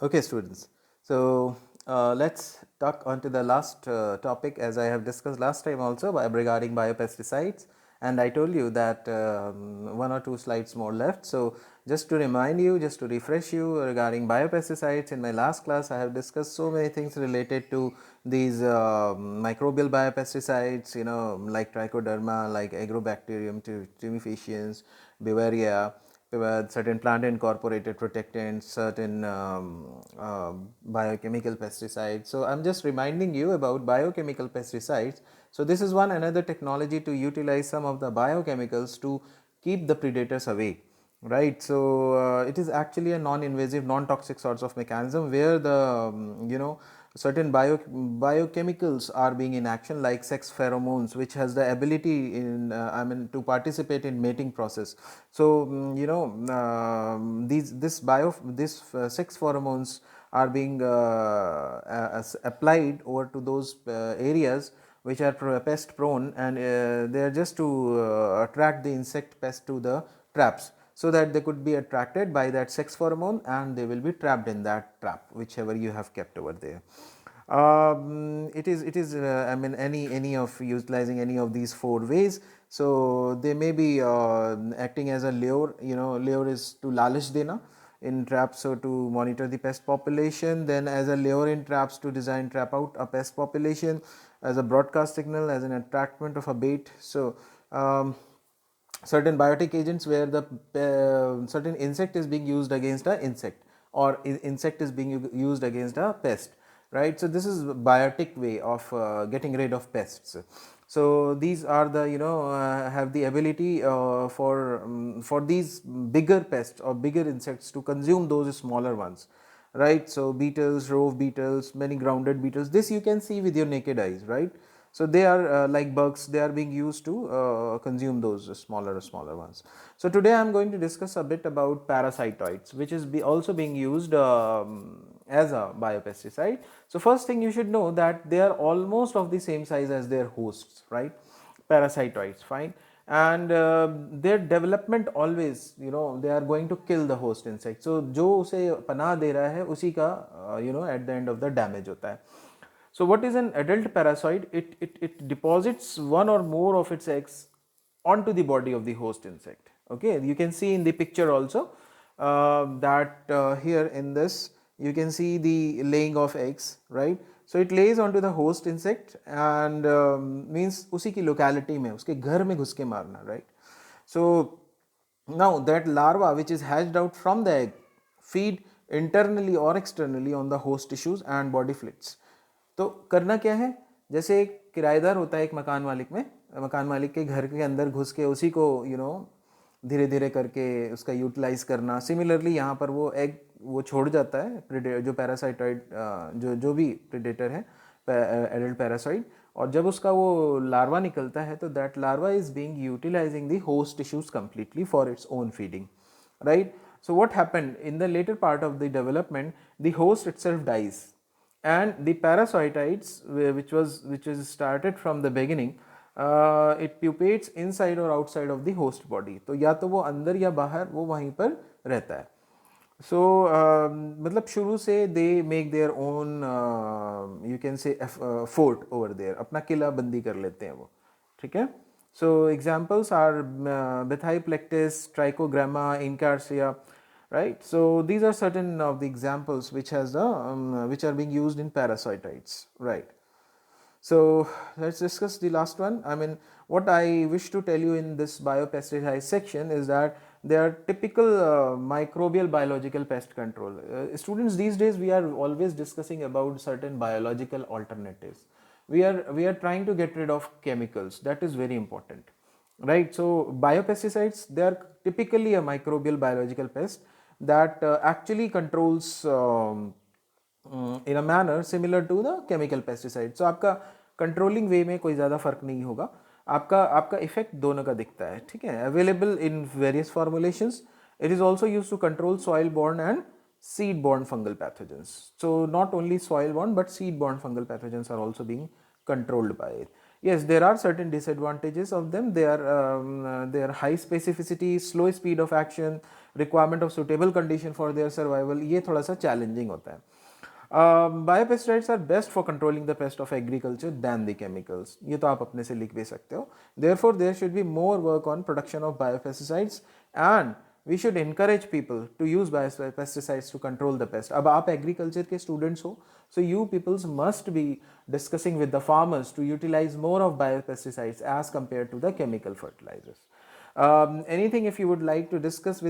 Okay, students. So let's talk on to the last topic, as I have discussed last time also regarding biopesticides, and I told you that one or two slides more left. So just to remind you, just to refresh you regarding biopesticides, in my last class I have discussed so many things related to these microbial biopesticides, like trichoderma, like agrobacterium, tumefaciens, Beauveria, certain plant incorporated protectants, certain biochemical pesticides. So I'm just reminding you about biochemical pesticides. So this is one another technology to utilize some of the biochemicals to keep the predators away, right? So it is actually a non-invasive, non-toxic sorts of mechanism where the certain biochemicals are being in action, like sex pheromones, which has the ability in to participate in mating process. So these sex pheromones are being applied over to those areas which are pest prone, and they are just to attract the insect pest to the traps, so that they could be attracted by that sex pheromone and they will be trapped in that trap whichever you have kept over there. It is I mean, any of utilizing any of these four ways. So they may be acting as a lure. Lure is to lalish dena in traps, so to monitor the pest population, then as a lure in traps to design trap out a pest population, as a broadcast signal, as an attractment of a bait. So certain biotic agents where the certain insect is being used against a insect, or insect is being used against a pest, right? So this is biotic way of getting rid of pests. So these are the have the ability for these bigger pests or bigger insects to consume those smaller ones, right? So beetles, rove beetles, many grounded beetles, this you can see with your naked eyes, right? So they are like bugs, they are being used to consume those smaller ones. So today I am going to discuss a bit about parasitoids, which is also being used as a biopesticide. So first thing you should know that they are almost of the same size as their hosts, right? Parasitoids, fine. And their development always, they are going to kill the host insect. So जो उसे पनाह दे रहा है उसी का at the end of the damage होता है. So what is an adult parasite? It deposits one or more of its eggs onto the body of the host insect. Okay, you can see in the picture also that here in this you can see the laying of eggs, right? So it lays onto the host insect and means उसी की locality में, उसके घर में घुस के मारना, right? So now that larva which is hatched out from the egg feed internally or externally on the host tissues and body fluids. तो करना क्या है, जैसे एक किराएदार होता है एक मकान मालिक के घर के अंदर घुस के उसी को धीरे धीरे करके उसका यूटिलाइज करना. सिमिलरली यहाँ पर वो एग वो छोड़ जाता है जो पैरासाइटॉइड जो भी प्रेडेटर है एडल्ट पैरासाइट, और जब उसका वो लार्वा निकलता है तो that larva is being utilising the host tissues completely for its own feeding, right? So what happened in the later part of the development, the host itself dies and the parasitoids which is started from the beginning, it pupates inside or outside of the host body. तो या तो वो अंदर या बाहर वो वहीं पर रहता है. So मतलब शुरू से they make their own you can say fort over there, अपना किला बंदी कर लेते हैं वो, ठीक है. So examples are Bethyplectus, Trichogramma, Incarcia, right? So these are certain of the examples which has the which are being used in parasitoids, right? So let's discuss the last one. I mean, what I wish to tell you in this biopesticide section is that they are typical microbial biological pest control. Students, these days we are always discussing about certain biological alternatives. We are trying to get rid of chemicals. That is very important, right? So biopesticides, they are typically a microbial biological pest that actually controls in a manner similar to the chemical pesticide. So आपका controlling वे में कोई ज़्यादा फर्क नहीं होगा, आपका आपका effect दोनों का दिखता है, ठीक है. Available in various formulations. It is also use to control soil borne and seed borne fungal pathogens. So not only soil borne but seed borne fungal pathogens are also being controlled by it. Yes, there are certain disadvantages of them. Their high specificity, slow speed of action, requirement of suitable condition for their survival, ये थोड़ा सा challenging होता है. Biopesticides are best for controlling the pest of agriculture than the chemicals. ये तो आप अपने से लिख भी सकते हो. Therefore, there should be more work on production of biopesticides and we should encourage people to use biopesticides to control the pest. अब आप agriculture के students हो, so you peoples must be discussing with the farmers to utilize more of biopesticides as compared to the chemical fertilizers. Anything if you would like to discuss with